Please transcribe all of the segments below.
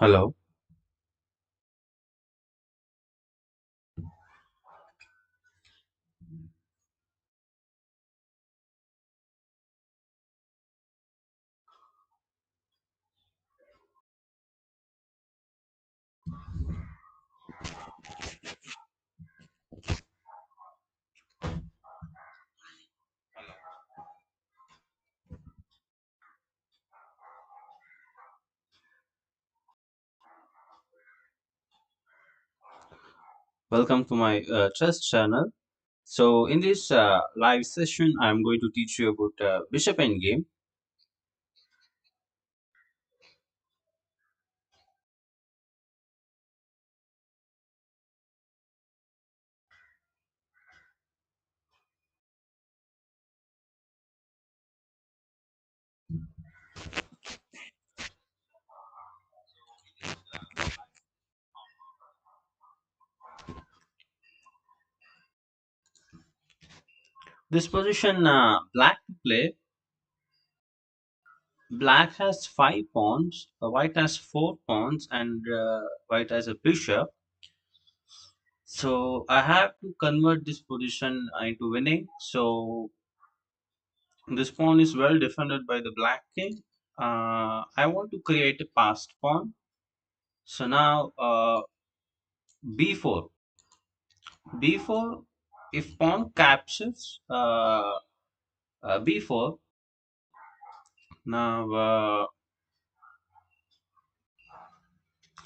Hello. Welcome to my trust channel. So, in this live session, I'm going to teach you about Bishop Endgame. This position, black to play. Black has five pawns, white has four pawns, and white has a bishop. So, I have to convert this position into winning. So, this pawn is well defended by the black king. I want to create a passed pawn. So, now b4. B4, if pawn captures B4, now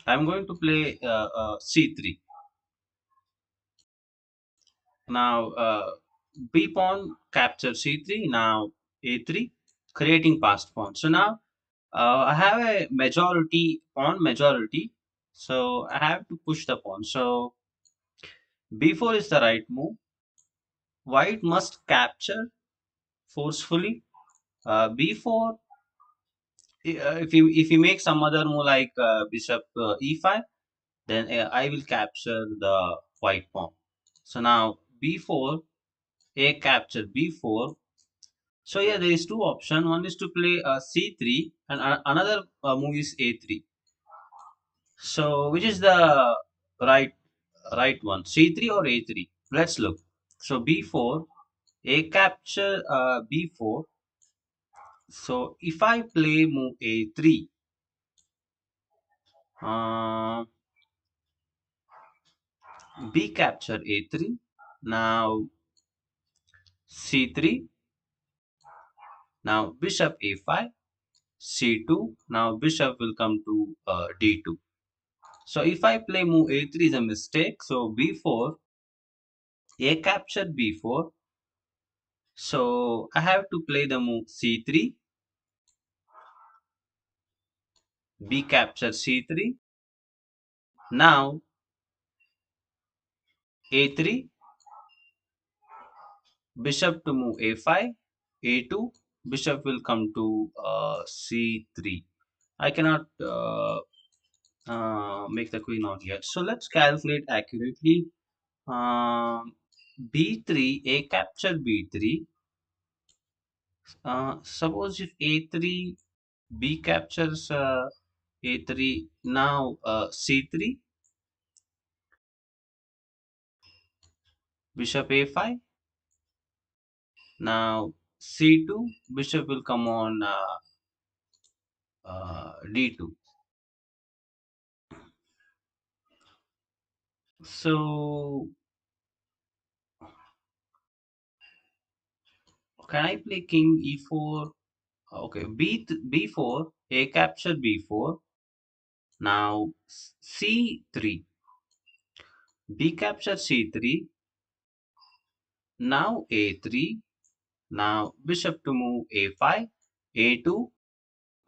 I'm going to play C3. Now B pawn captures C3. Now A3, creating passed pawn. So now I have a majority pawn majority. So I have to push the pawn. So B4 is the right move. White must capture forcefully. B4. If you make some other move like bishop e5, then I will capture the white pawn. So now b4, a capture b4. So yeah, there is two options. One is to play c3, and another move is a3. So which is the right right one, c3 or a3? Let's look. So b4, a capture b4. So if I play move a3, uh, b capture a3. Now c3. Now bishop a5, c2. Now bishop will come to d2. So if I play move a3 is a mistake. So b4, a capture b4. So I have to play the move c3, b capture c3. Now a3, bishop to move a5, a2. Bishop will come to c3. I cannot make the queen out yet. So let's calculate accurately. B3, a capture B3. Suppose if A3, B captures A3, now C3, bishop A5. Now C2, bishop will come on D2. So can I play king E4? Okay, B4, A capture B4. Now C3, B capture C3. Now A3. Now bishop to move A5, A2.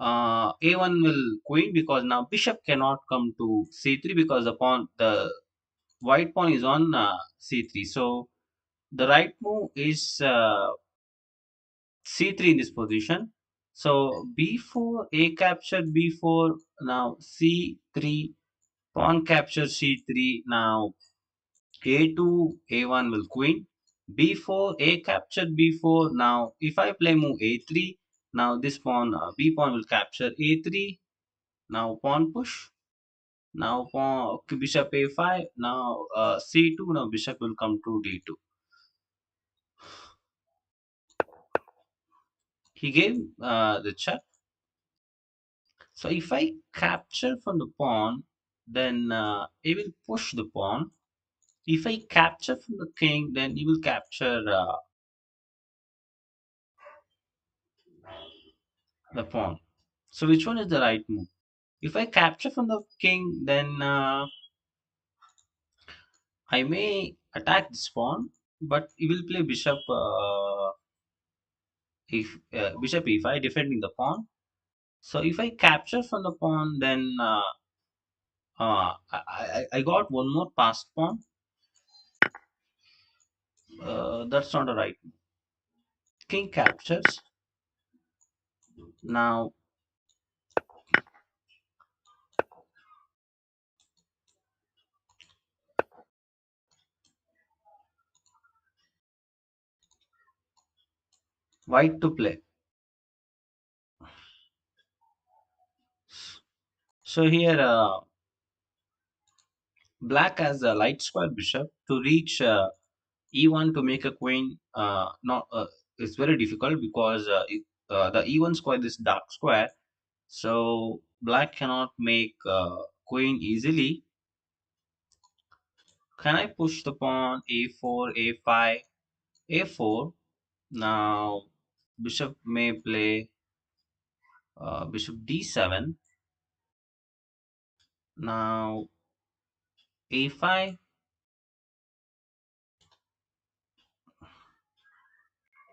A1 will queen because now bishop cannot come to C3 because the white pawn is on C3. So the right move is C3 in this position. So B4, A captured B4. Now C3, pawn capture C3. Now A2, A1 will queen. B4, A captured B4. Now, if I play move A3, now this pawn, B pawn will capture A3. Now pawn push. Now pawn, okay, bishop a5. Now c2. Now bishop will come to d2. He gave the check. So if I capture from the pawn, then he will push the pawn. If I capture from the king, then he will capture the pawn. So which one is the right move? If I capture from the king, then I may attack this pawn, but he will play bishop if bishop e5, defending the pawn. So if I capture from the pawn, then I got one more passed pawn. That's not a right move. King captures. Now white to play. So here black has a light square bishop to reach e1 to make a queen. Not It's very difficult because the e1 square is dark square. So black cannot make queen easily. Can I push the pawn a4, a5, a4? Now bishop may play bishop d7. Now a5.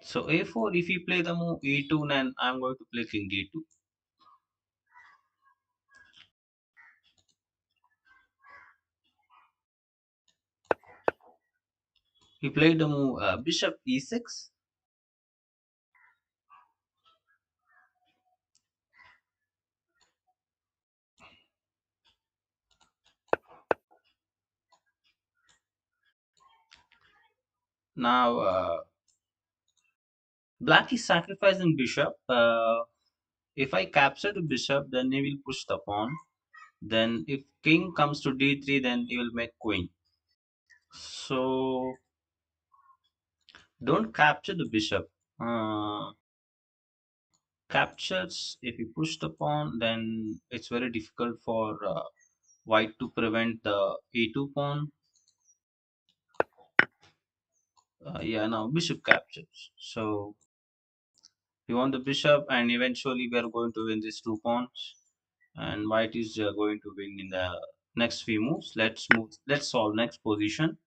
So a4, if you play the move e2, then I'm going to play king d2. He played the move bishop e6. Now black is sacrificing bishop. If I capture the bishop, then he will push the pawn. Then if king comes to d3, then he will make queen. So don't capture the bishop. Captures, if you push the pawn, then it's very difficult for white to prevent the e2 pawn. Yeah, now bishop captures. So we want the bishop, and eventually we are going to win these two pawns. And white is going to win in the next few moves. Let's move. Let's solve next position.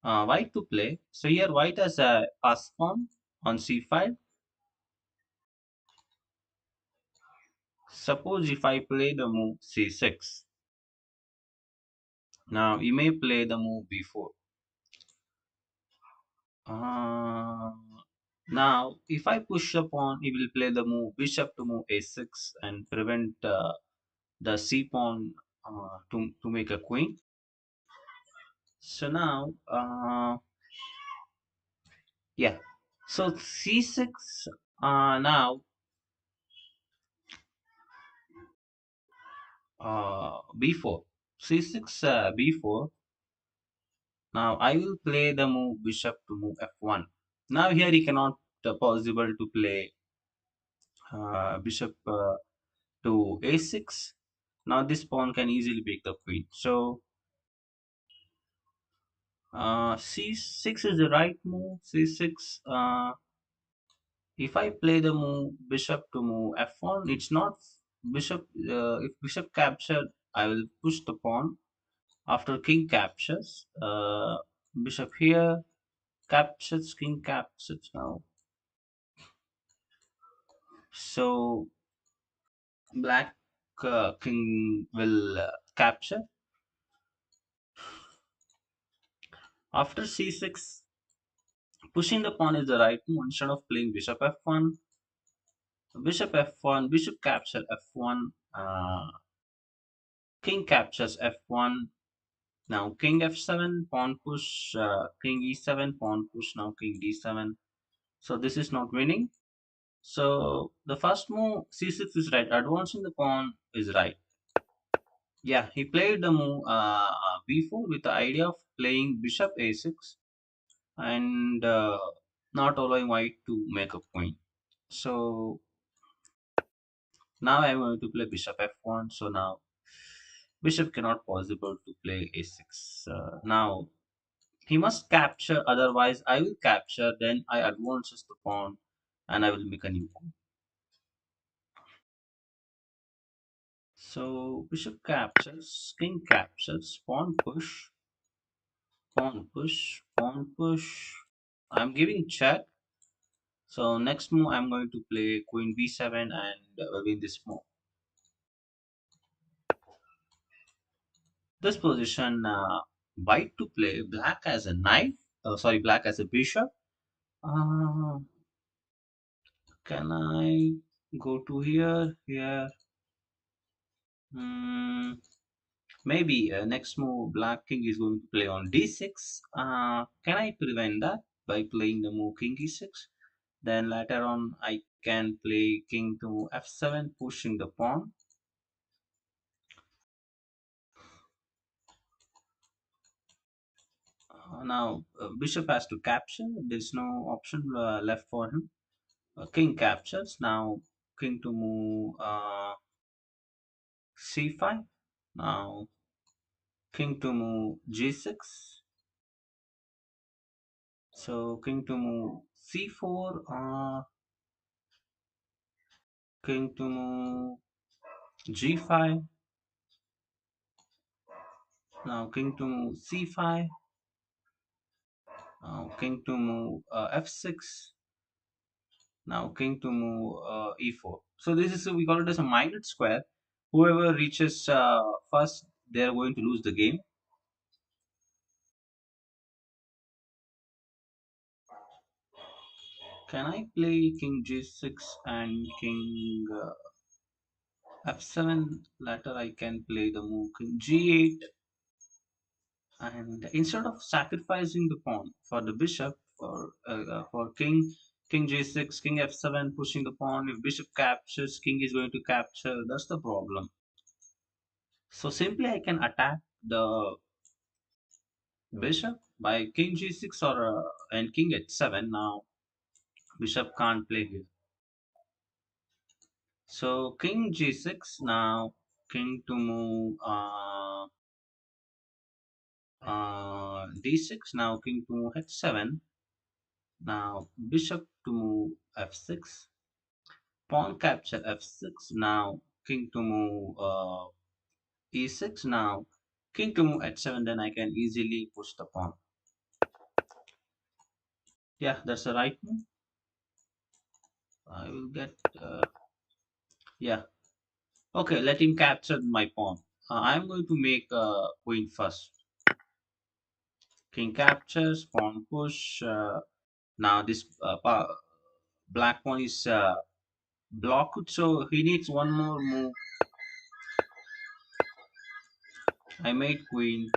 White to play. So here white has a pass pawn on c5. Suppose if I play the move c6. Now he may play the move b4. Uh, Now if I push the pawn, he will play the move bishop to move a6 and prevent the c pawn to make a queen. So now yeah. So c6 now b4. c6 b4. Now I will play the move bishop to move f1. Now here he cannot possible to play bishop to a6. Now this pawn can easily break the queen. So c6 is the right move. c6. If I play the move bishop to move f1, it's not bishop. If bishop captured, I will push the pawn. After king captures, bishop here captures, king captures now. So black king will capture. After c6, pushing the pawn is the right move. Instead of playing bishop f1, bishop f1, bishop capture f1, king captures f1. Now king f7, pawn push, king e7, pawn push, now king d7. So this is not winning. So the first move c6 is right. Advancing the pawn is right. Yeah, he played the move b4 with the idea of playing bishop a6 and not allowing white to make a point. So now I'm going to play bishop f1. So now bishop cannot possible to play a6. Now he must capture, otherwise I will capture. Then I advances the pawn, and I will make a new pawn. So bishop captures, king captures, pawn push. I'm giving check. So next move I'm going to play queen b7 and win this move. This position, white to play black as a knight. Sorry, black as a bishop. Uh, can I go to here? Here. Hmm. Maybe next move, Black King is going to play on d6. Can I prevent that by playing the move King e6? Then later on, I can play King to f7, pushing the pawn. Now, Bishop has to capture. There's no option left for him. King captures. Now, King to move c5. Now, King to move g6. So, King to move c4. King to move g5. Now king to move c5. Now king to move f6. Now king to move e4. So this is, we call it as a minute square. Whoever reaches first, they are going to lose the game. Can I play king g6 and king f7? Later I can play the move king g8, and instead of sacrificing the pawn for the bishop, for king g6, king f7, pushing the pawn, if bishop captures, king is going to capture. That's the problem. So simply I can attack the bishop by king g6 or and king h7. Now bishop can't play here. So king g6. Now king to move d6. Now king to move h7. Now bishop to move f6, pawn capture f6. Now king to move e6. Now king to move h7. Then I can easily push the pawn. Yeah, that's the right move. I will get yeah. Okay, let him capture my pawn. I'm going to make queen first. King captures, pawn push. Now this black pawn is blocked, so he needs one more move. I made queen.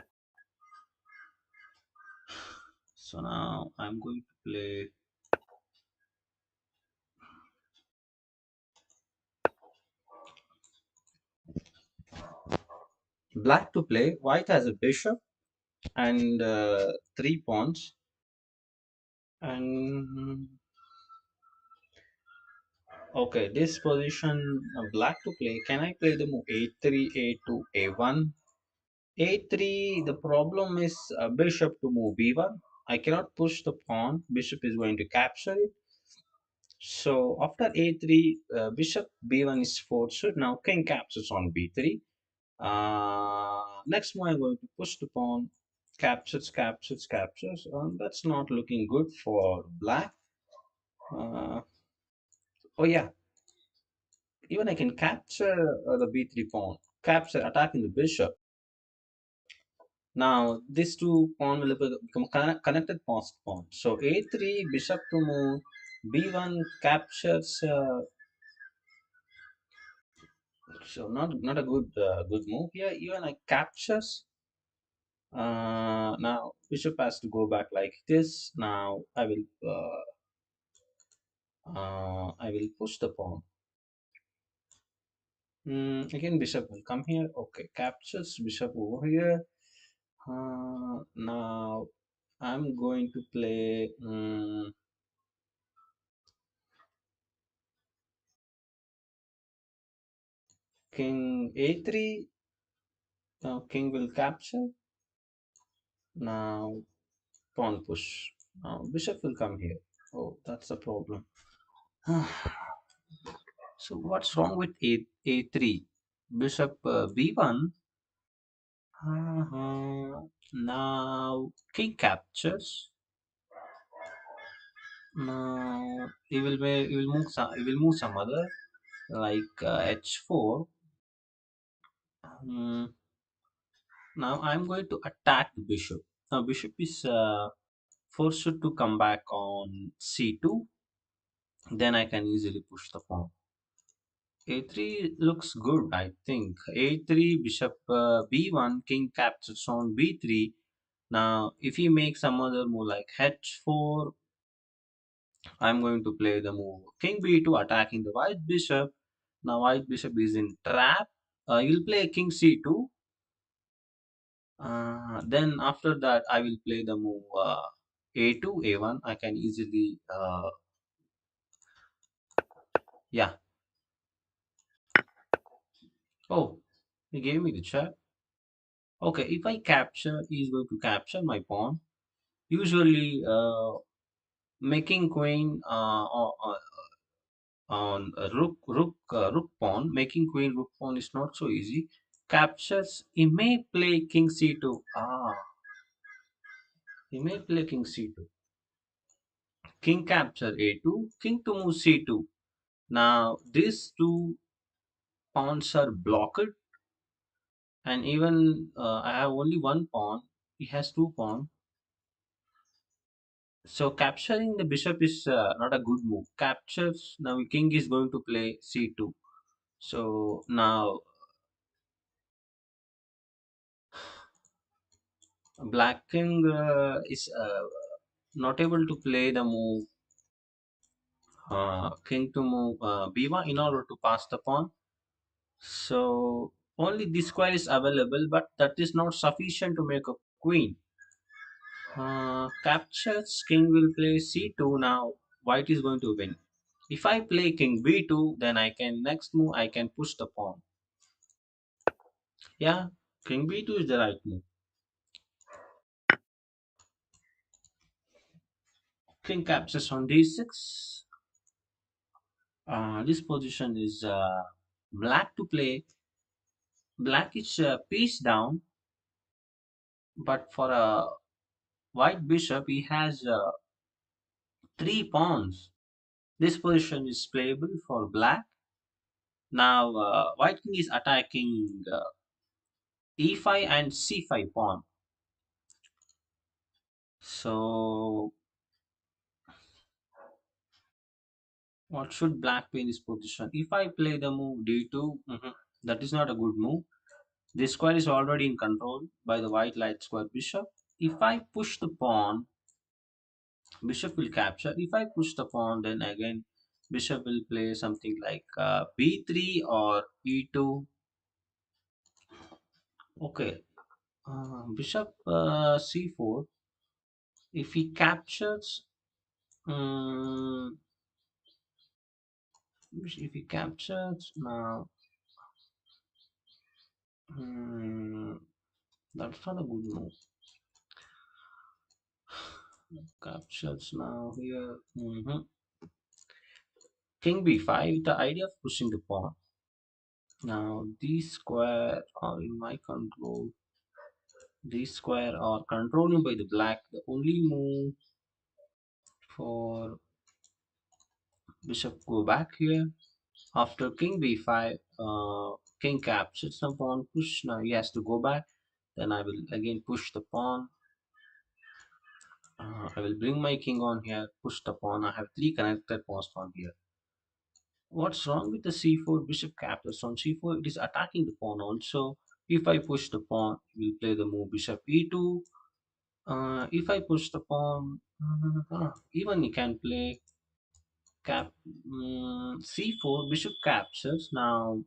So now I'm going to play black to play. White has a bishop and three pawns. And okay, this position, black to play. Can I play the move a3, a2, a1? a3, the problem is bishop to move b1. I cannot push the pawn. Bishop is going to capture it. So after a3, bishop b1 is forced. Now king captures on b3. Next move, I'm going to push the pawn. Captures, captures, captures. That's not looking good for black. Uh, oh yeah, even I can capture the b3 pawn. Capture, attacking the bishop. Now these two pawn will become connected pawn. So a3, bishop to move. b1 captures. So not a good move here. Even I captures. Now bishop has to go back like this. Now I will I will push the pawn. Again, bishop will come here. Okay, captures bishop over here. Now I'm going to play king a3. Now king will capture. Now pawn push. Now bishop will come here. Oh, that's the problem. So what's wrong with a3? Bishop b1. Now king captures. Now he will move some other like h4. Hmm, now I'm going to attack the bishop. Now bishop is forced to come back on c2. Then I can easily push the pawn. a3 looks good, I think. a3, bishop b1, king captures on b3. Now, if he makes some other move like h4, I'm going to play the move king b2 attacking the white bishop. Now, white bishop is in trap. He'll play king c2. Then after that, I will play the move a2, a1. I can easily, yeah. Oh, he gave me the check. Okay, if I capture, he's going to capture my pawn. Usually, making queen on a rook pawn, making queen rook pawn is not so easy. Captures, he may play king c2. He may play king c2. King capture a2, king to move c2. Now these two pawns are blocked, and even I have only one pawn. He has two pawns. So capturing the bishop is not a good move. Captures, now king is going to play c2. So now black king is not able to play the move king to move b1 in order to pass the pawn. So only this square is available, but that is not sufficient to make a queen. Captures, king will play c2. Now white is going to win. If I play king b2, then I can next move I can push the pawn. Yeah, king b2 is the right move. King captures on d6. This position is black to play. Black is piece down, but for a white bishop, he has three pawns. This position is playable for black. Now, white king is attacking e5 and c5 pawn. So, what should black play in this position? If I play the move d2, that is not a good move. This square is already in control by the white light square bishop. If I push the pawn, bishop will capture. If I push the pawn, then again bishop will play something like b3 or e2. Okay, bishop c4. If he captures, um, if he captures now, that's not a good move. Captures now here. King b5. The idea of pushing the pawn. Now these square are in my control. These square are controlled by the black. The only move for bishop go back here. After king b5, king captures the pawn push. Now he has to go back. Then I will again push the pawn. I will bring my king on here, push the pawn. I have three connected pawns on here. What's wrong with the c4 bishop captures on c4? It is attacking the pawn also. If I push the pawn, we will play the move bishop e2. If I push the pawn, even he can play Cap c4, bishop captures. Now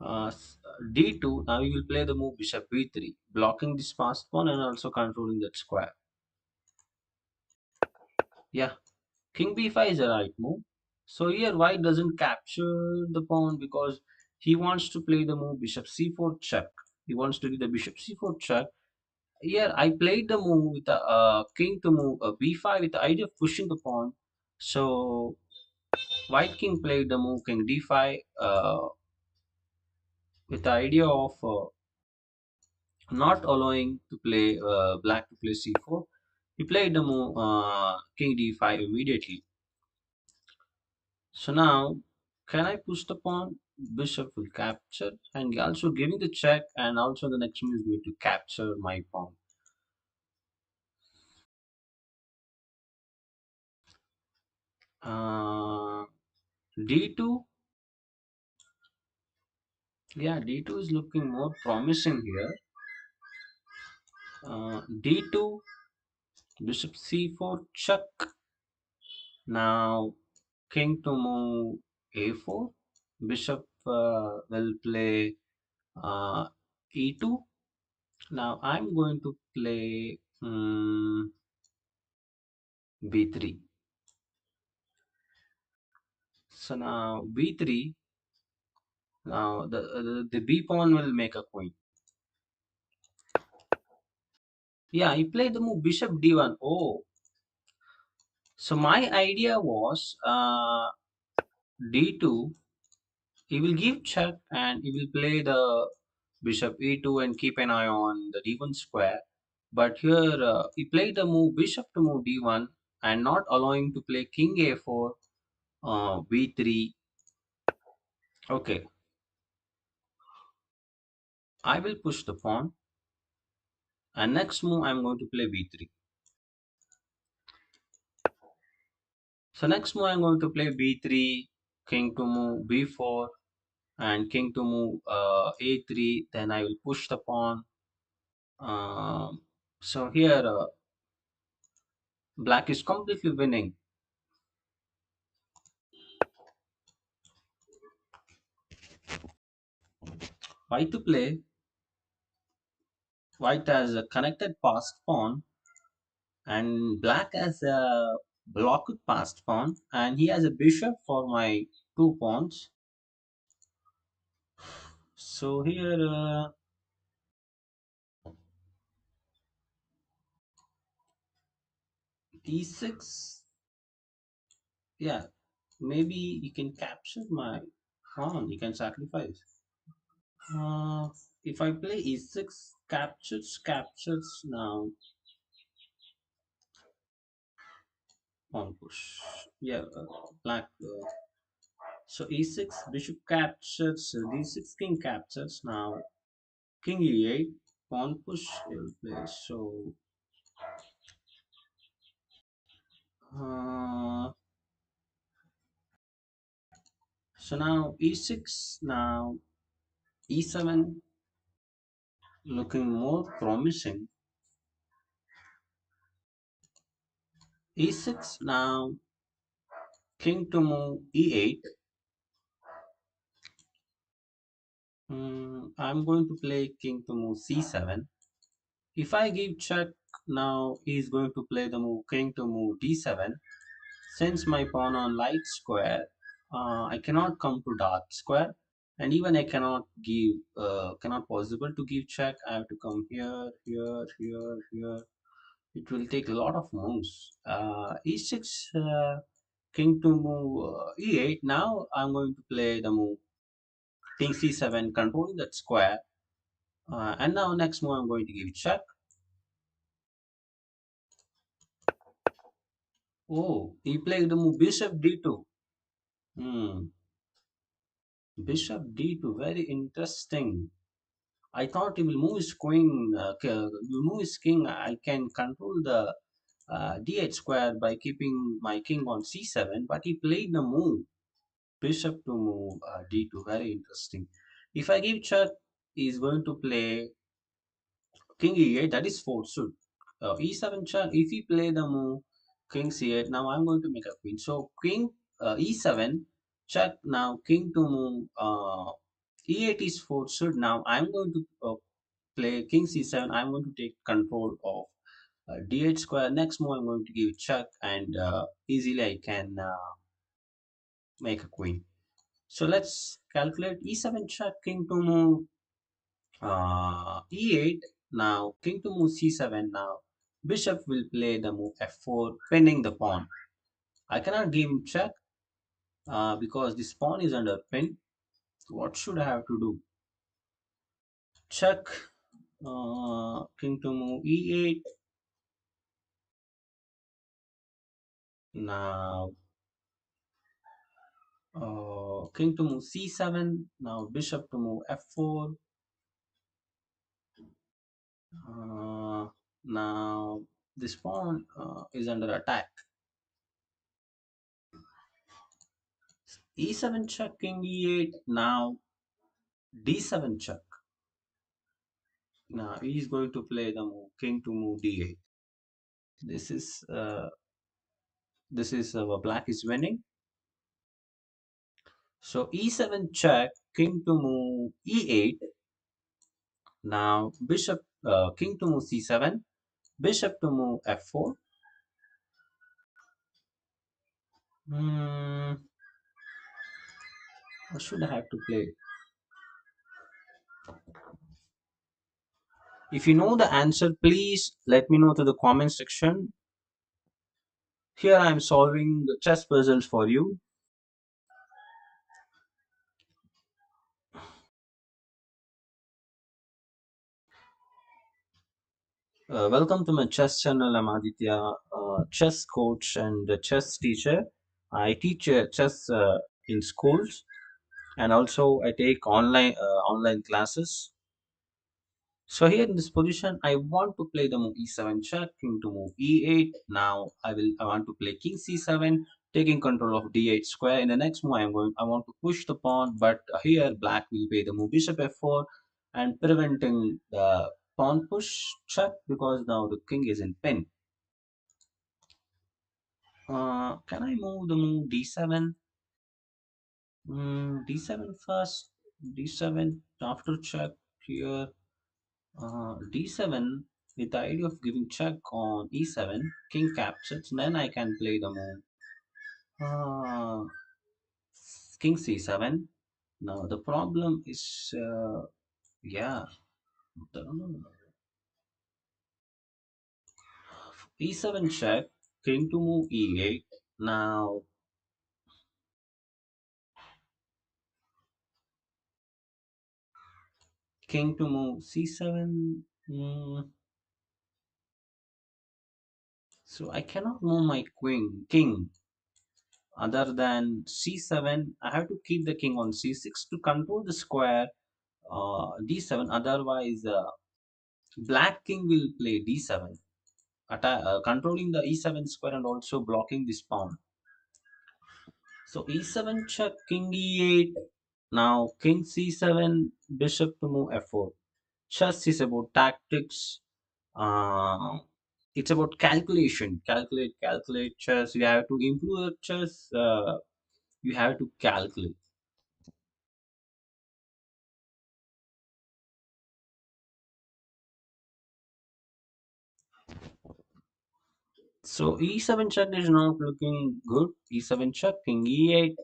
d2. Now you will play the move bishop b3, blocking this passed pawn and also controlling that square. Yeah, king b5 is the right move. So here white doesn't capture the pawn because he wants to play the move bishop c4 check. He wants to do the bishop c4 check. Here I played the move with the king to move b5 with the idea of pushing the pawn. So white king played the move king d5 with the idea of not allowing to play black to play c4. He played the move king d5 immediately. So now, can I push the pawn? Bishop will capture, and also giving the check, and also the next move is going to capture my pawn. Uh, d2, yeah, d2 is looking more promising here. D2, bishop c4, check. Now, king to move a4. Bishop will play e2. Now, I'm going to play b3. So now b3. Now the b pawn will make a queen. Yeah, he played the move bishop d1. Oh, so my idea was d2. He will give check and he will play the bishop e2 and keep an eye on the d1 square. But here he played the move bishop to move d1 and not allowing to play king a4, b3. Okay, I will push the pawn and next move I'm going to play b3. So next move I'm going to play b3, king to move b4, and king to move a3. Then I will push the pawn. So here black is completely winning. White to play. White has a connected passed pawn, and black has a blocked passed pawn, and he has a bishop for my two pawns. So here e6. Yeah, maybe you can capture my pawn. You can sacrifice. Uh, if I play e6, captures now on push. Yeah, black. So e6, bishop captures, d6, king captures now. King e8, pawn push will play. Uh, so now e6, now e7, looking more promising. E6 now, king to move e8. I'm going to play king to move c7. If I give check, now he's going to play the move king to move d7. Since my pawn on light square, I cannot come to dark square, and even I cannot give, cannot possible to give check. I have to come here, here, here, here. It will take a lot of moves. E6, king to move e8. Now I'm going to play the move king c7, controlling that square. And now next move I'm going to give check. Oh, he played the move bishop d2. Hmm. Bishop d2, very interesting. I thought he will move his queen, will move his king. I can control the d8 square by keeping my king on c7, but he played the move bishop to move d2. Very interesting. If I give check, he's going to play king e8. That is forced. E7 check. If he play the move king c8. Now I'm going to make a queen. So king e7, check. Now king to move e8 is forced. Now I'm going to play king c7. I'm going to take control of d8 square. Next move I'm going to give check, and easily I can make a queen. So let's calculate e7 check, king to move e8. Now king to move c7. Now bishop will play the move f4, pinning the pawn. I cannot give him check because this pawn is under pin. What should I have to do? Check. King to move e8. Now king to move c7. Now bishop to move f4. Uh, Now this pawn is under attack. E7 check, king e8. Now d7 check. Now he is going to play the move king to move d8. This is black is winning. So e7 check, king to move e8. Now bishop, king to move c7, bishop to move f4. Hmm, what should I have to play? If you know the answer, please let me know to the comment section. Here I am solving the chess puzzles for you. Welcome to my chess channel. I'm Aditya, chess coach and a chess teacher. I teach chess in schools, and also I take online classes. So here in this position, I want to play the move e7 check, king to move e8. Now I want to play king c7, taking control of d8 square. In the next move, I want to push the pawn, but here black will play the move bishop f4 and preventing the pawn push check because now the king is in pin. Can I move the move d7? D7 first, d7 after check here. D7 with the idea of giving check on E7, king captures, then I can play the move king C7. Now the problem is, yeah, the- E7 check, king to move E8. Now king to move C7. So I cannot move my king other than C7. I have to keep the king on C6 to control the square D7. Otherwise, black king will play D7, controlling the E7 square and also blocking this pawn. So E7 check, king E8. Now king C7, bishop to move F4. Chess is about tactics. Uh, it's about calculation. Calculate chess. You have to improve the chess. You have to calculate. So E7 check is not looking good. E7 check, king E8.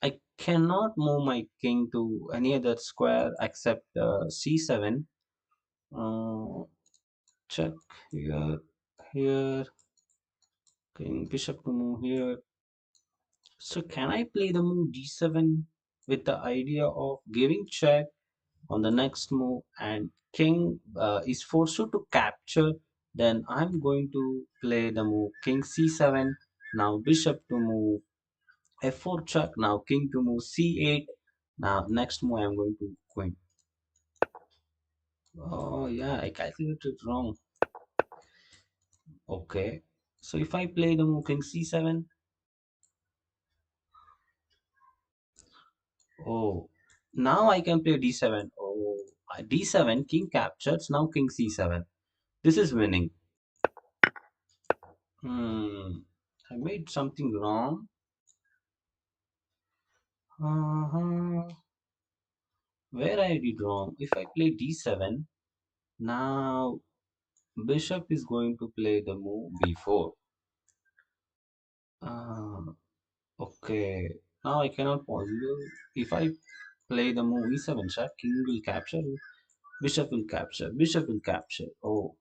I cannot move my king to any other square except c7. Uh, Check here, here, king bishop to move here. So can I play the move d7 with the idea of giving check on the next move and king is forced to capture? Then I'm going to play the move king c7. Now bishop to move f4 check. Now king to move c8. Now next move I'm going to queen. Oh yeah, I calculated wrong. Okay. So if I play the move king c7, oh, now I can play d7. Oh, d7 king captures. Now king c7. This is winning. Hmm. I made something wrong. Uh-huh. Where I did wrong? If I play d7, now bishop is going to play the move b4. Uh, okay. Now I cannot possible. If I play the move e7 check, king will capture, bishop will capture, bishop will capture. Oh,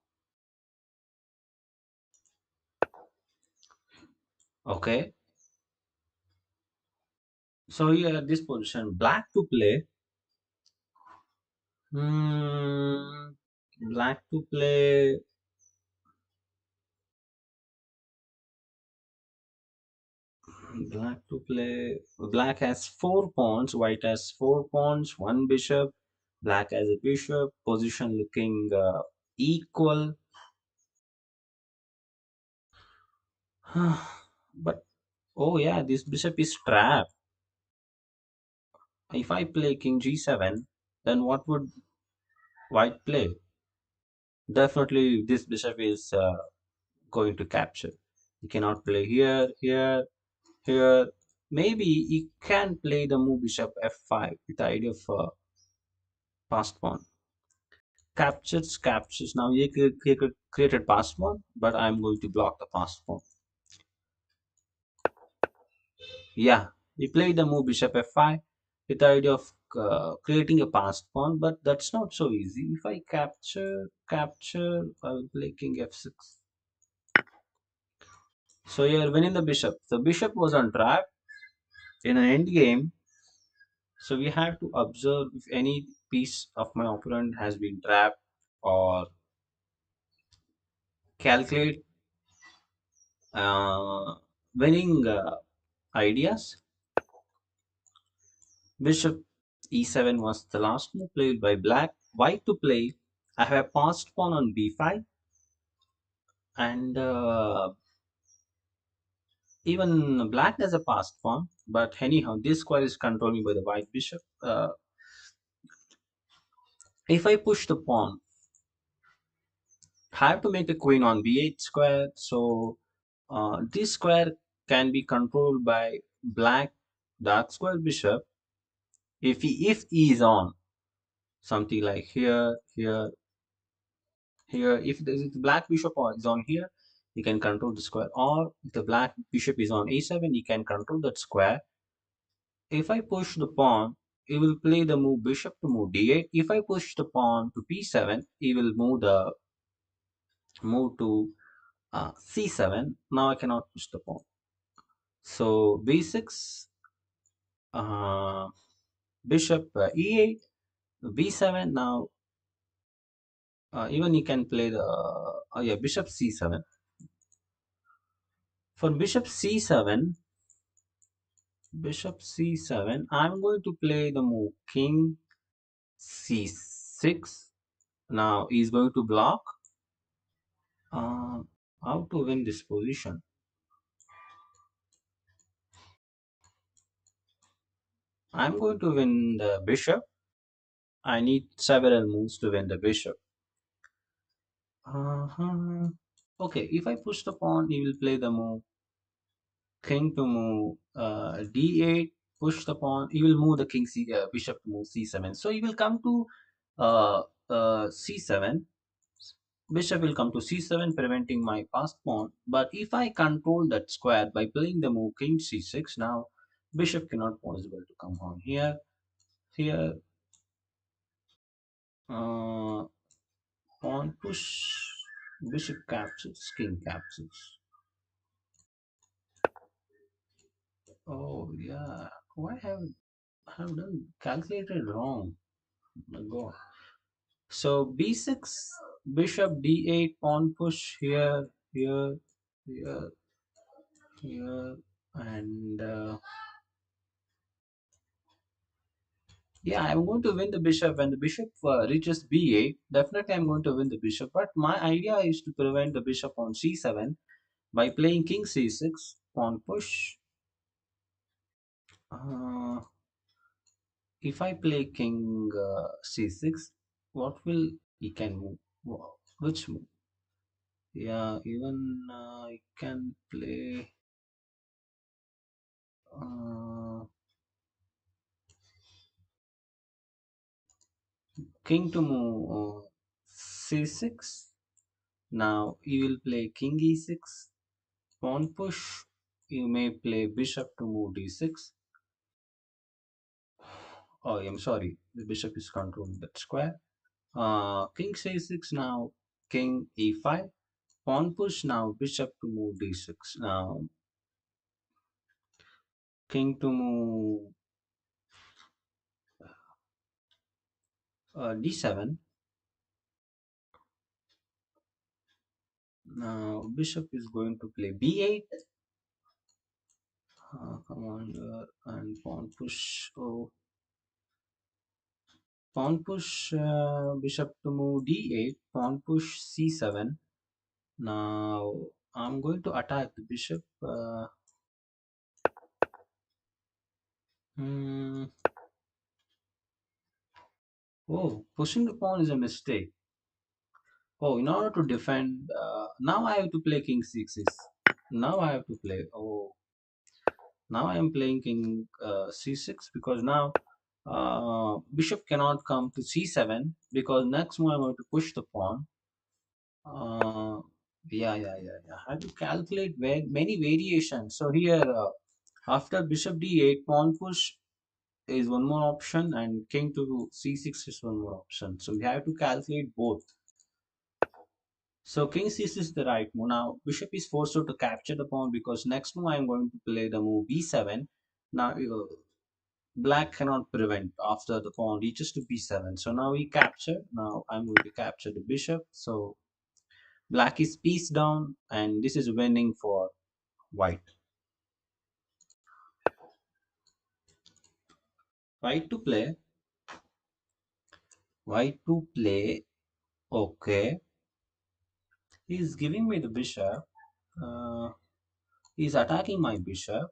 okay. So here at this position, black to play. Hmm. Black to play. Black to play. Black has four pawns. White has four pawns. One bishop. Black has a bishop. Position looking equal. But oh yeah, this bishop is trapped. If I play king g7, then what would white play? Definitely, this bishop is going to capture. He cannot play here, here, here. Maybe he can play the move bishop f5 with the idea of passed pawn. Captures, captures. Now he could created passed pawn, but I'm going to block the passed pawn. Yeah, he played the move bishop f5 with the idea of creating a passed pawn, but that's not so easy. If I capture, I will play king f6. So you're winning the bishop. The bishop was on trap in an end game, so we have to observe if any piece of my opponent has been trapped or calculate winning ideas. Bishop e7 was the last move played by black. White to play. I have a passed pawn on b5, and even black has a passed pawn. But anyhow, this square is controlled by the white bishop. If I push the pawn, I have to make a queen on b8 square. So this square can be controlled by black dark square bishop if he is on something like here, here, here. If the black bishop is on here, he can control the square. Or if the black bishop is on a7, he can control that square. If I push the pawn, he will play the move bishop to move d8. If I push the pawn to p7, he will move to c7. Now I cannot push the pawn. So b6, uh, bishop e8, b7. Now even he can play the yeah, bishop c7. For bishop c7, I'm going to play the move king c6. Now he's going to block. Uh, how to win this position? I'm going to win the bishop. I need several moves to win the bishop. Uh-huh. Okay, if I push the pawn, he will play the move king to move d8. Push the pawn. He will move the bishop to move c7. So he will come to c7. Bishop will come to c7, preventing my passed pawn. But if I control that square by playing the move king c6, now bishop cannot possible to come on here. Here, uh, pawn push, bishop captures, king captures. Oh yeah, why have done calculated wrong? My God. So b6, bishop d8, pawn push here, here, here, here, and yeah, I'm going to win the bishop. When the bishop reaches b8, definitely I'm going to win the bishop. But my idea is to prevent the bishop on c7 by playing king c6, pawn push. Uh, if I play king c6, what will he can move? Which move? Yeah, even I can play uh, king to move c6. Now you will play king e6, pawn push. You may play bishop to move d6. Oh, I'm sorry, the bishop is controlling that square. King c6 now, king e5, pawn push now, bishop to move d6. Now king to move d7. Now bishop is going to play b8. Commander and pawn push. Oh, pawn push bishop to move d8. Pawn push c7. Now I'm going to attack the bishop. Hmm, oh, pushing the pawn is a mistake. Oh, in order to defend, now I have to play king c6. Now I have to play. Oh, now I am playing king c6 because now bishop cannot come to c7 because next move I'm going to push the pawn. Uh, yeah. I have to calculate many variations. So here, after bishop d8, pawn push is one more option, and king to c6 is one more option. So we have to calculate both. So king c6 is the right move. Now bishop is forced to capture the pawn because next move I am going to play the move b7. Now black cannot prevent after the pawn reaches to b7. So now we capture. Now I'm going to capture the bishop. So black is piece down, and this is winning for white. White to play. White to play. Okay. He's giving me the bishop. Uh, he's attacking my bishop.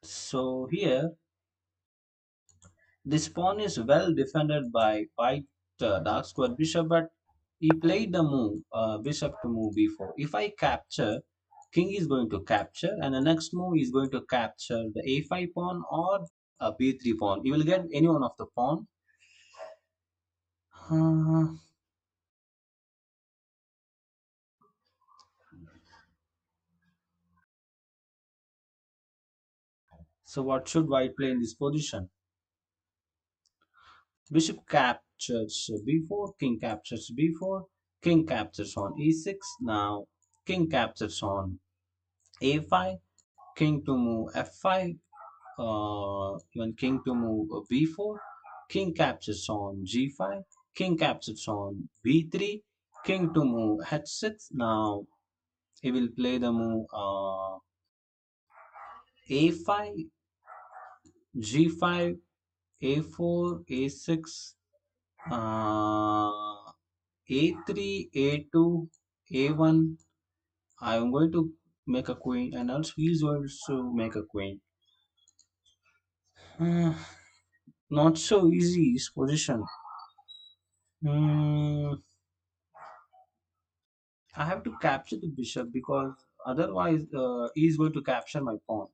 So here this pawn is well defended by white dark square bishop, but he played the move bishop to move b4. If I capture, king is going to capture, and the next move is going to capture the a5 pawn or a b3 pawn. You will get any one of the pawn. Uh, so what should white play in this position? Bishop captures b4, king captures b4, king captures on e6. Now king captures on a5, king to move f5, even king to move b4, king captures on g5, king captures on b3, king to move h6. Now he will play the move a5, g5, a4, a6, a3, a2, a1. I am going to make a queen, and also he is going to make a queen. Uh, Not so easy this position. Hmm, I have to capture the bishop because otherwise he is going to capture my pawn.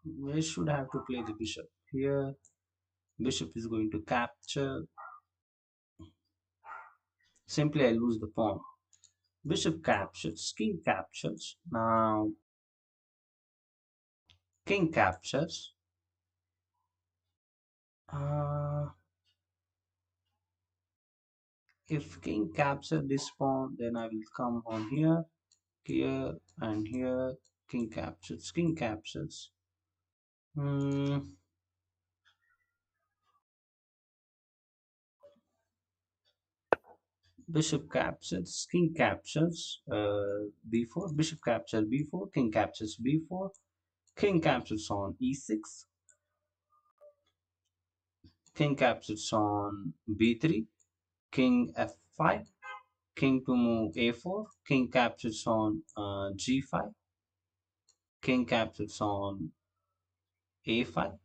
Where should I have to play the bishop? Here, bishop is going to capture. Simply I lose the pawn. Bishop captures, king captures. Now king captures. Uh, if king captures this pawn, then I will come on here, here, and here. King captures, king captures. Hmm. Bishop captures, king captures b4, bishop captures b4, king captures b4, king captures on e6, king captures on b3, king f5, king to move a4, king captures on g5, king captures on a5.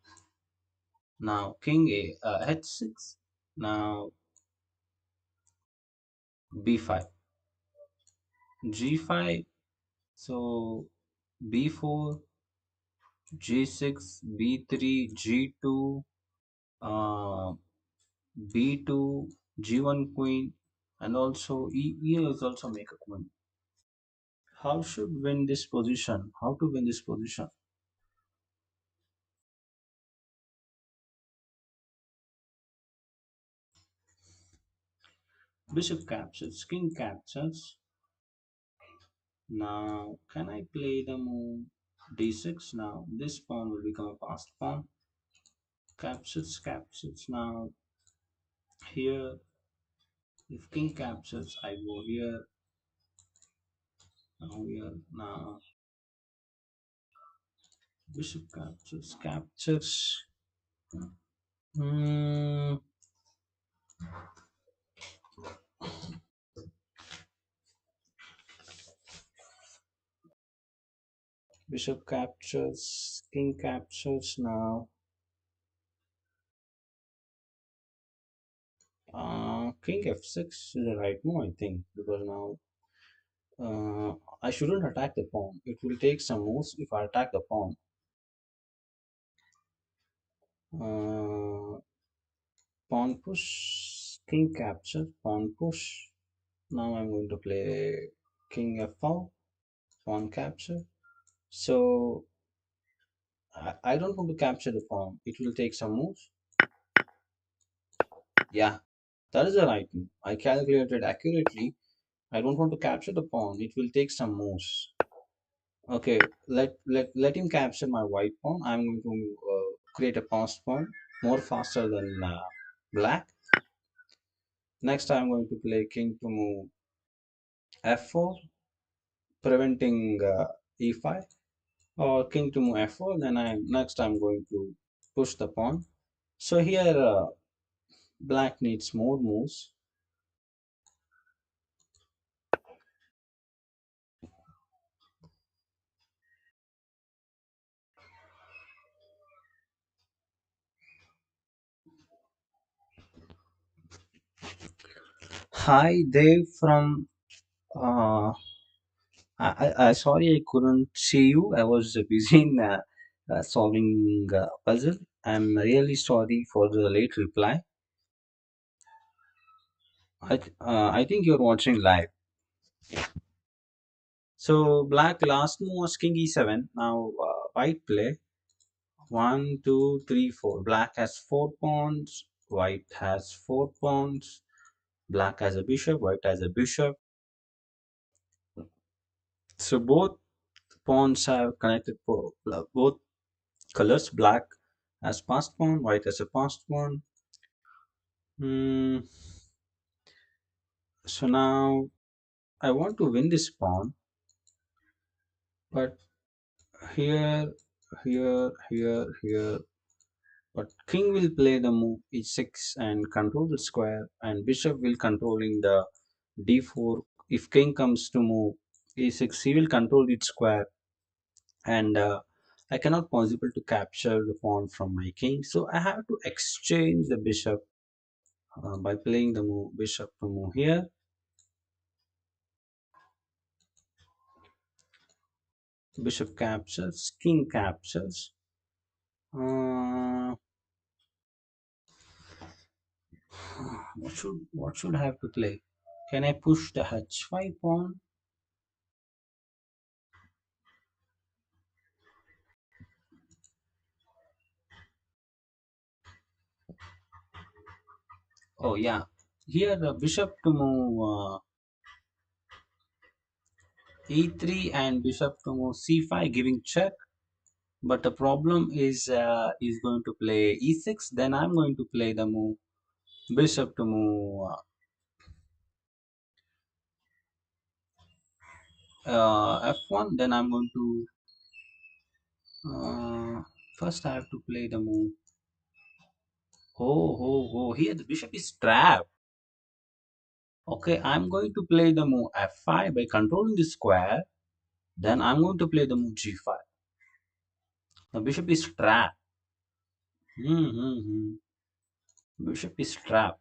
Now king h6. Now b5, g5. So b4, g6, b3, g2, uh, b2, g1 queen, and also e is also make a queen. How should win this position? How to win this position? Bishop captures, king captures. Now, can I play the move d6? Now, this pawn will become a passed pawn. Captures, captures. Now, here, if king captures, I go here. Now, here. Now, bishop captures, captures. Hmm, bishop captures, king captures. Now, king f6 is the right move, I think, because now I shouldn't attack the pawn. It will take some moves if I attack the pawn. Uh, Pawn push, king capture, pawn push. Now I'm going to play king f4, pawn capture. So I don't want to capture the pawn. It will take some moves. Yeah, that is the right move. I calculated accurately. I don't want to capture the pawn. It will take some moves. Okay, let him capture my white pawn. I'm going to create a passed pawn more faster than black. Next, I'm going to play king to move f4, preventing e5, or king to move f4. Then I'm going to push the pawn. So here black needs more moves. Hi Dave from I sorry I couldn't see you. I was busy in solving puzzle. I'm really sorry for the late reply. I think you're watching live. So black last move was king e7. Now white play one, two, three, four. Black has 4 pawns. White has 4 pawns. Black has a bishop. White has a bishop. So both pawns have connected. Both colors. Black has passed pawn. White has a passed pawn. Hmm. So now I want to win this pawn, but here, here. But king will play the move e6 and control the square, and bishop will controlling the d4. If king comes to move e6, he will control its square, and I cannot possible to capture the pawn from my king. So I have to exchange the bishop by playing the move bishop to move here. Bishop captures, king captures. Uh, what should I have to play? Can I push the h5 pawn? Oh yeah, here the bishop to move e3 and bishop to move c5, giving check. But the problem is going to play e6. Then I'm going to play the move bishop to move f1. Then I'm going to first I have to play the move. Oh! Here the bishop is trapped. Okay, I'm going to play the move f5 by controlling the square. Then I'm going to play the move g5. The bishop is trapped. Mm-hmm. Bishop is trapped.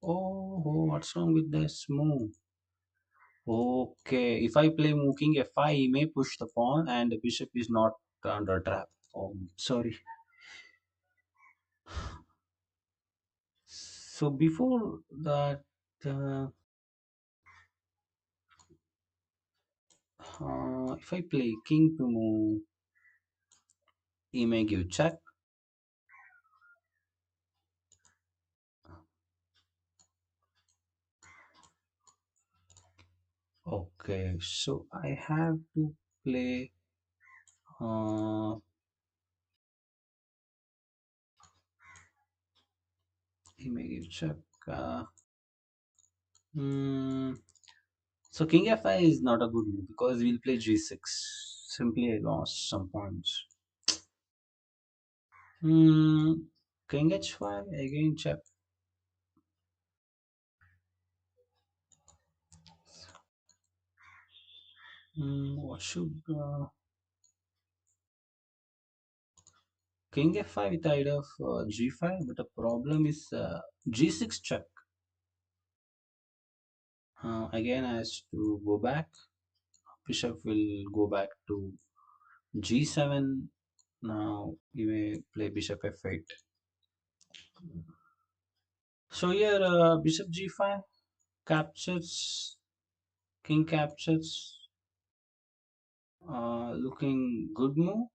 Oh, what's wrong with this move? Okay, if I play Moo King F5, he may push the pawn and the bishop is not under trap. Oh, sorry. So before that, uh, if I play King to Moo, he may give check. Okay, so I have to play. He may give check. Uh, hmm, so King F5 is not a good move because we'll play G6. Simply I lost some points. Hmm, King H5 again check. What should King F5 with the idea of G5, but the problem is G6 check. Again, has to go back. Bishop will go back to G7. Now we may play Bishop F8. So here, Bishop G5 captures, King captures, looking good move.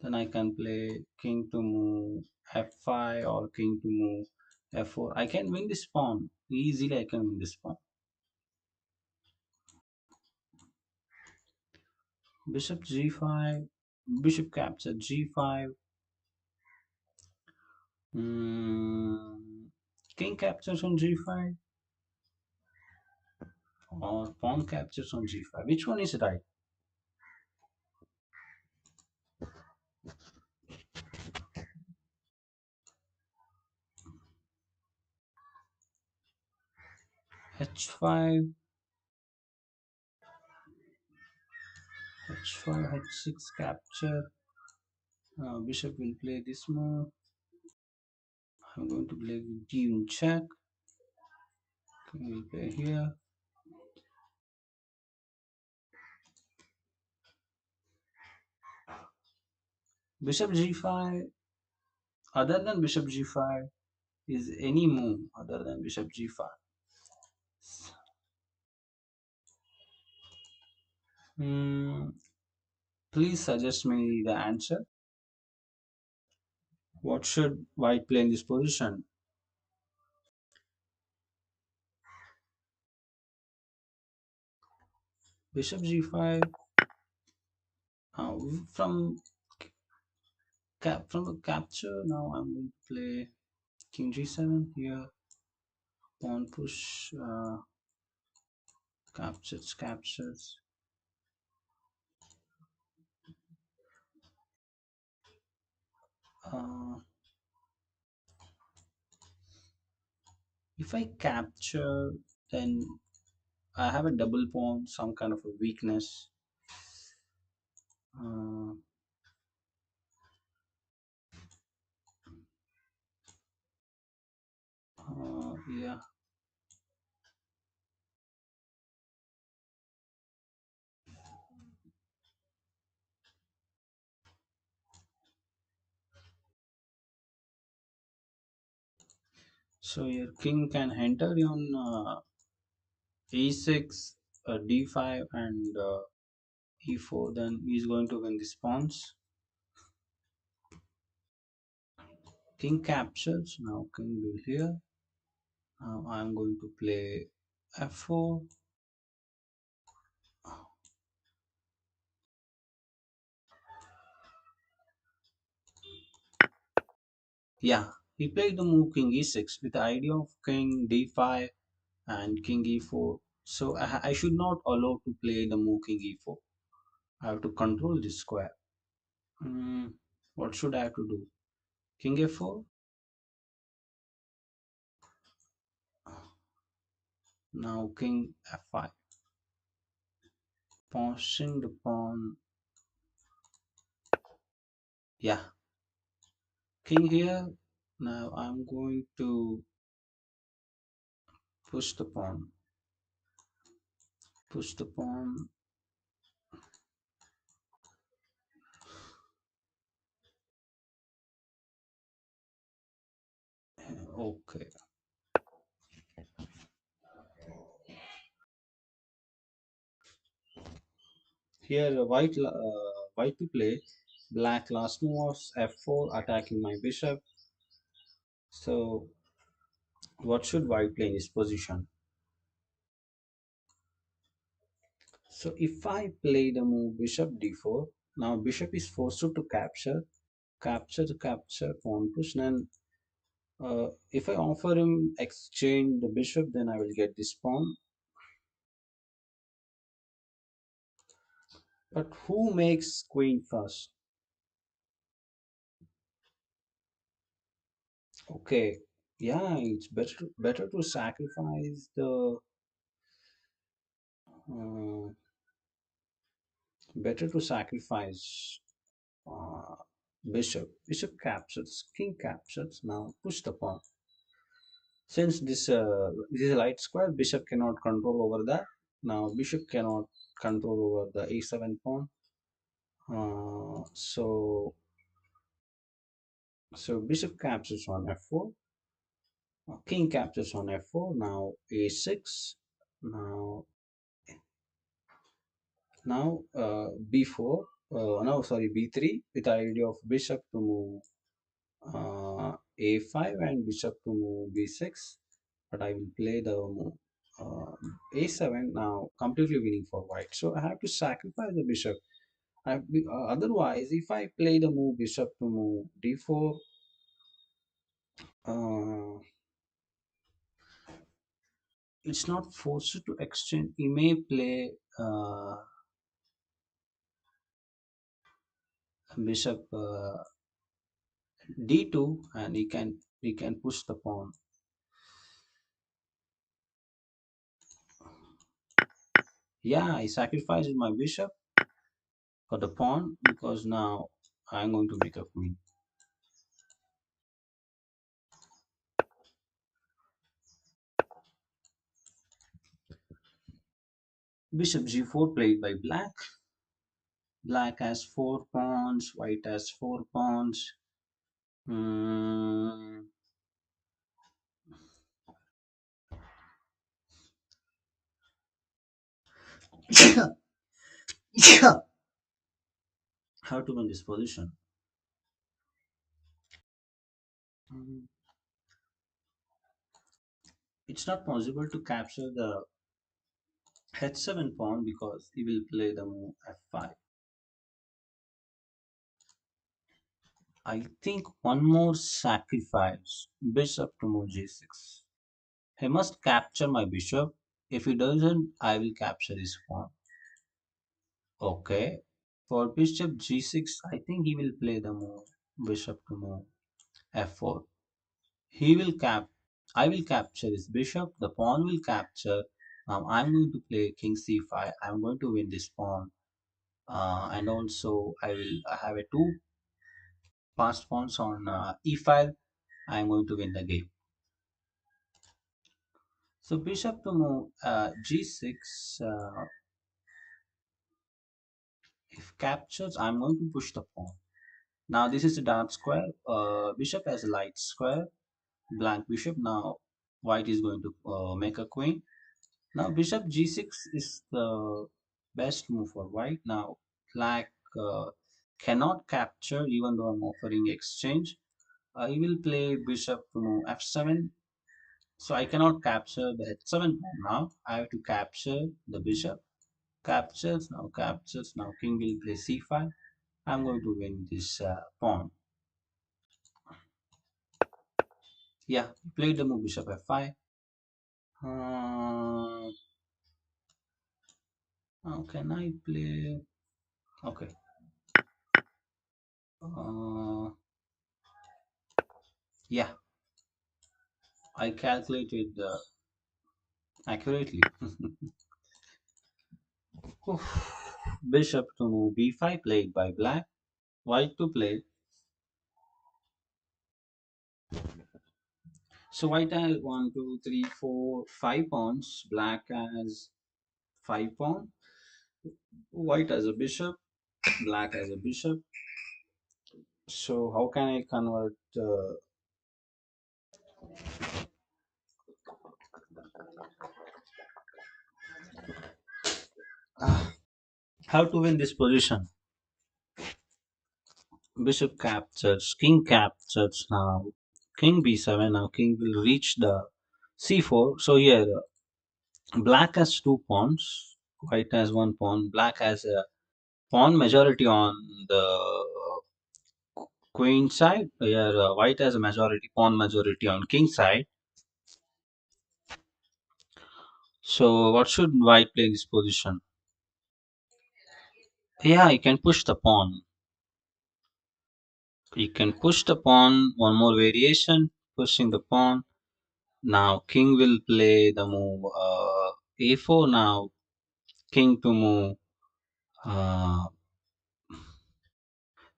Then I can play King to move F5 or King to move F4. I can win this pawn easily. I can win this pawn. Bishop G5, Bishop capture G5. Mm, King captures on G5 or pawn captures on G5. Which one is right? H5, H5, H6 capture. Bishop will play this move. I'm going to play with D in check. King will play here. Bishop G5. Other than Bishop G5 is any move other than Bishop G5. Hmm, please suggest me the answer. What should White play in this position? Bishop G5. Uh, from from a capture, now I'm going to play King G7 here. Pawn push, captures. Uh, if I capture, then I have a double pawn, some kind of a weakness. Uh, yeah. So your king can enter on e6, d5, and e4. Then he's going to win this pawns. King captures. Now king will here. Now I'm going to play f4. Yeah, he played the move king e6 with the idea of king d5 and king e4. So I should not allow to play the move king e4. I have to control this square. Mm, what should I have to do? King f4. Now king f5. Passing the pawn. Yeah, king here. Now I'm going to push the pawn. Push the pawn. Okay. Here, white to play. Black last move was f4, attacking my bishop. So, what should white play in this position? So, if I play the move bishop d4, now bishop is forced to capture pawn push. And if I offer him exchange the bishop, then I will get this pawn. But who makes queen first? Okay, yeah, it's better to sacrifice the uh, better to sacrifice uh, bishop. Bishop captures, king captures. Now push the pawn. Since this is a light square, bishop cannot control over that. Now bishop cannot control over the a7 pawn. So bishop captures on f4. King captures on f4. Now a6. Now b4. Now sorry, b3 with the idea of bishop to move a5 and bishop to move b6, but I will play the move uh, a7 now, completely winning for white. So I have to sacrifice the bishop. Otherwise, if I play the move bishop to move d4, uh, it's not forced to exchange. He may play bishop d2, and he can push the pawn. Yeah, I sacrificed my bishop for the pawn because now I'm going to make a queen. Bishop g4 played by black. Black has 4 pawns, white has 4 pawns. Hmm. How to win this position? Hmm. It's not possible to capture the h7 pawn because he will play the move f5. I think one more sacrifice. Bishop to move g6. He must capture my bishop. If he doesn't, I will capture his pawn. Okay. For bishop g6, I think he will play the move bishop to move f4. He will cap. I will capture his bishop. The pawn will capture. I'm going to play king c5. I'm going to win this pawn. And also, I have a two passed pawns on e5. I'm going to win the game. So bishop to move g6. If captures, I'm going to push the pawn. Now this is a dark square. Bishop has a light square. Blank bishop. Now white is going to make a queen. Now bishop g6 is the best move for white. Now black cannot capture even though I'm offering exchange. He will play bishop to move f7. So I cannot capture the h7 pawn now. I have to capture the bishop. Captures. Now king will play c5. I'm going to win this pawn. Yeah, played the move bishop f5. Uh, how can I play? Okay. Uh, yeah, I calculated accurately. Bishop to move b5 played by black. White to play So white has one, two, three, four, five pawns. Black has five pawn. White has a bishop. Black has a bishop. So how can I convert? How to win this position? Bishop captures. King captures now. King b7. Now king will reach the c4. So here black has two pawns. White has one pawn. Black has a pawn majority on the queen side. Here white has a majority pawn majority on king side. So what should white play in this position? Yeah, you can push the pawn. You can push the pawn. One more variation, pushing the pawn. Now king will play the move a4. Now king to move uh,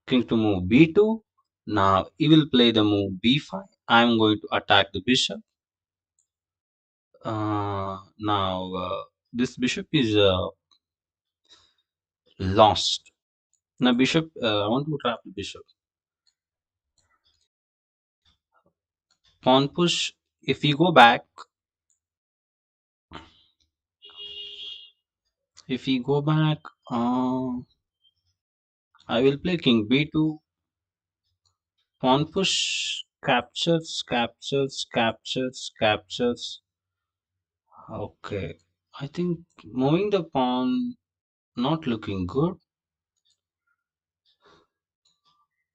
b2. Now he will play the move b5. I'm going to attack the bishop. Now this bishop is lost. Now bishop, I want to trap the bishop. Pawn push. If we go back, if we go back, I will play king b2. Pawn push captures, captures, captures, captures. Okay, I think moving the pawn not looking good.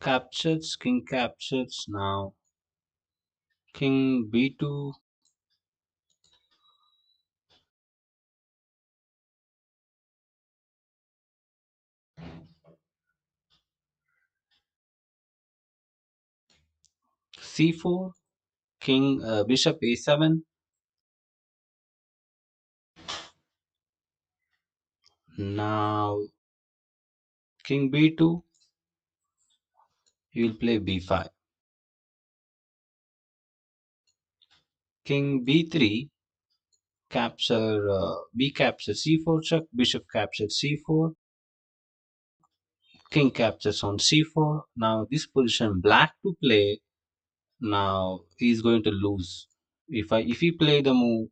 Captures, king captures now. King b2. c4. King bishop a7. Now king b2. You will play b5. King b3. Capture b capture c4 check. Bishop capture c4. King captures on c4. Now this position black to play. Now he's going to lose. If he play the move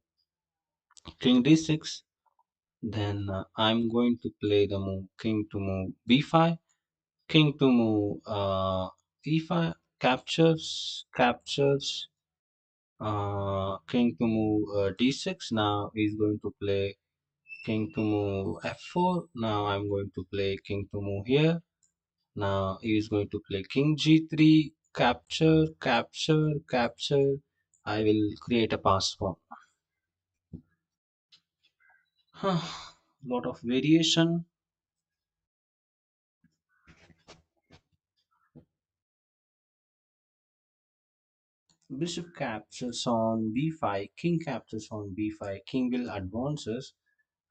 king d6, then I'm going to play the move king to move b5, king to move e5, captures, captures, king to move d6. Now he's going to play king to move f4. Now I'm going to play king to move here. Now he is going to play king g3, capture, capture, capture. I will create a pass pawn. Lot of variation. Bishop captures on b5, king captures on b5, king will advances,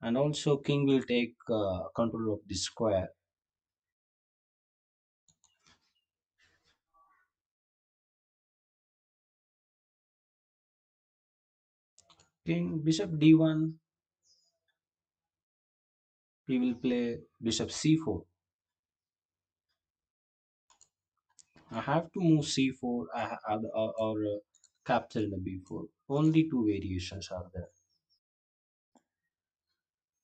and also king will take control of the square. King bishop d1, he will play bishop c4. I have to move c4 or capture in the b4. Only two variations are there.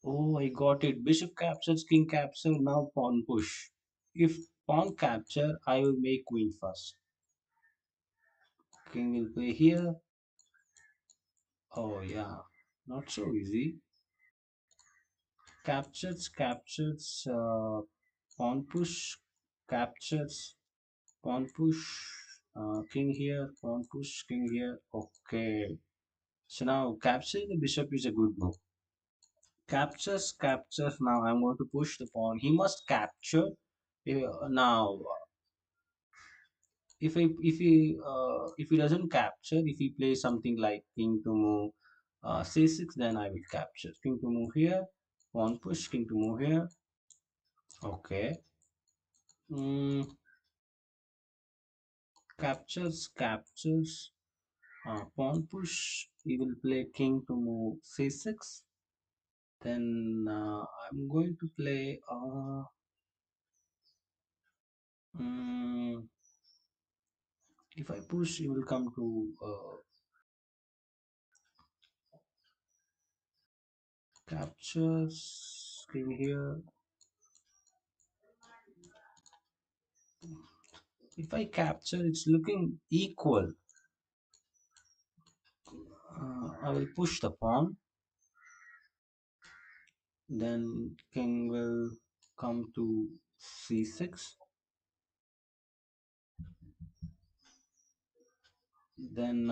Oh, I got it. Bishop captures, king capture, now pawn push. If pawn capture, I will make queen first. King will play here. Oh yeah, not so easy. Captures, captures, pawn push, captures, pawn push, king here, pawn push, king here. Okay. So now capturing the bishop is a good move. Captures, captures. Now I'm going to push the pawn. He must capture. Now if he doesn't capture, if he plays something like king to move c6, then I will capture. King to move here, pawn push, king to move here. Okay. mm, Captures, captures, Pawn push. He will play king to move c6. Then I'm going to play mm, if I push, he will come to captures king here. If I capture, it's looking equal. I will push the pawn. Then king will come to c6. Then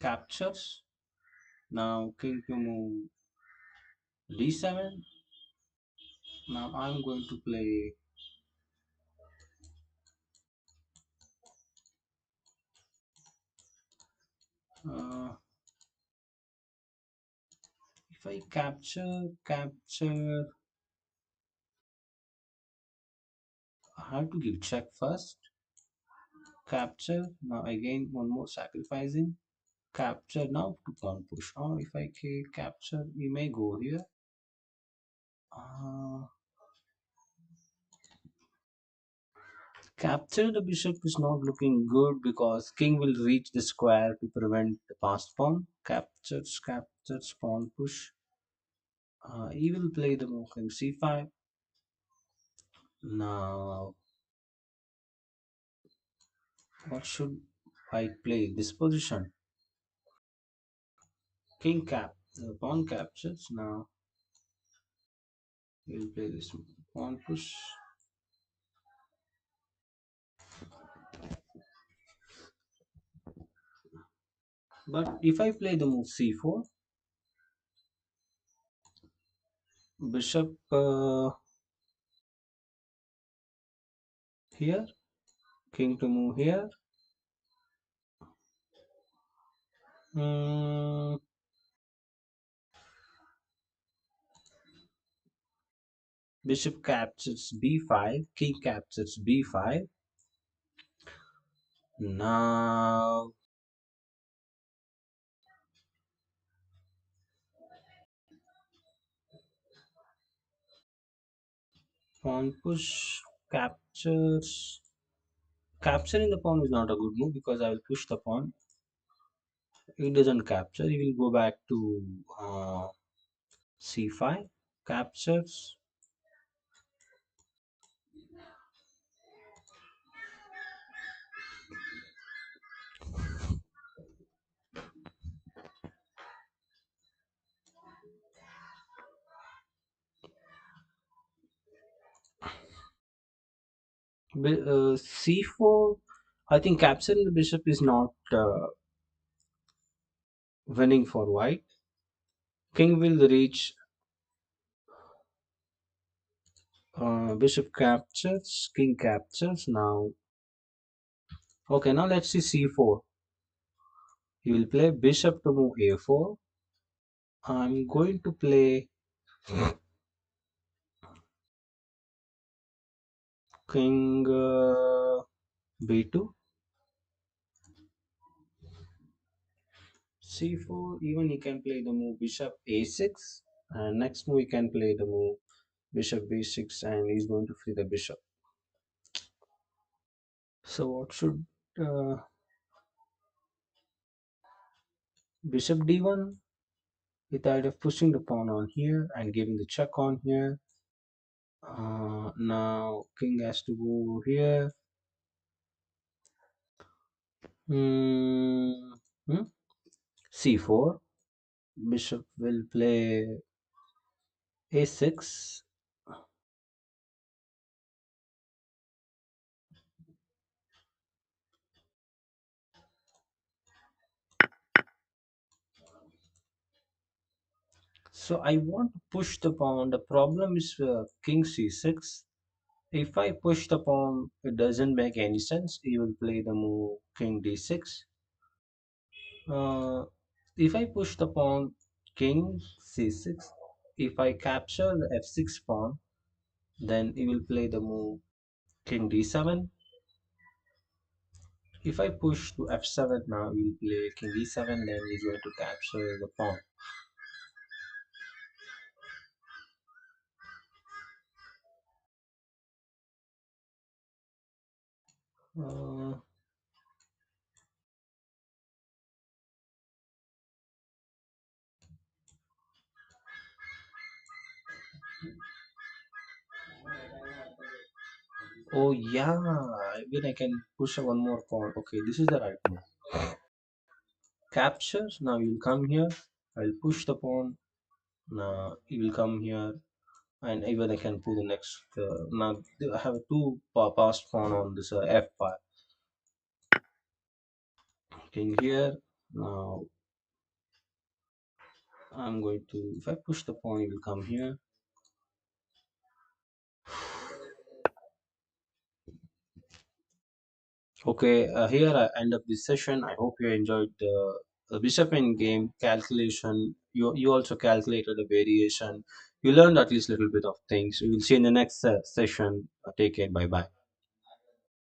captures. Now king to move d7. Now I'm going to play uh, if I capture, I have to give check first. Capture. Now again one more sacrificing. Capture now to pawn push. Or if I capture, we may go here. Uh, Capture the bishop is not looking good because king will reach the square to prevent the passed pawn. Captures, pawn push. He will play the move king c5. Now, what should I play? This position. King cap. The pawn captures. Now, he will play this move. Pawn push. But if I play the move c4, bishop here, king to move here. Hmm. Bishop captures b5, king captures b5. Now, pawn push captures. Capturing the pawn is not a good move because I will push the pawn. It doesn't capture. He will go back to c5. Captures. C4. I think capturing the bishop is not winning for white. King will reach. Bishop captures. King captures. Now, okay. Now let's see c4. He will play bishop to move a4. I'm going to play king b2, c4. Even he can play the move bishop a6, and next move he can play the move bishop b6, and he's going to free the bishop. So what should bishop d1 with idea of pushing the pawn on here and giving the check on here. Now king has to go here. Hmm. c4. Bishop will play a6. So I want to push the pawn. The problem is king c6. If I push the pawn, it doesn't make any sense. He will play the move king d6. Uh, if I push the pawn king c6, if I capture the f6 pawn, then he will play the move king d7. If I push to f7 now, we'll play king e7, then he's going to capture the pawn. Uh, oh yeah, even I can push one more pawn. Okay, this is the right move. Capture. Now you'll come here. I'll push the pawn. Now he will come here, and even I can pull the next. Now I have two passed pawn on this f5. King here. Now I'm going to. If I push the pawn, he will come here. Okay, here I end up this session. I hope you enjoyed the bishop in game calculation. You also calculated the variation. You learned at least a little bit of things. We will see in the next session. Take care. Bye bye.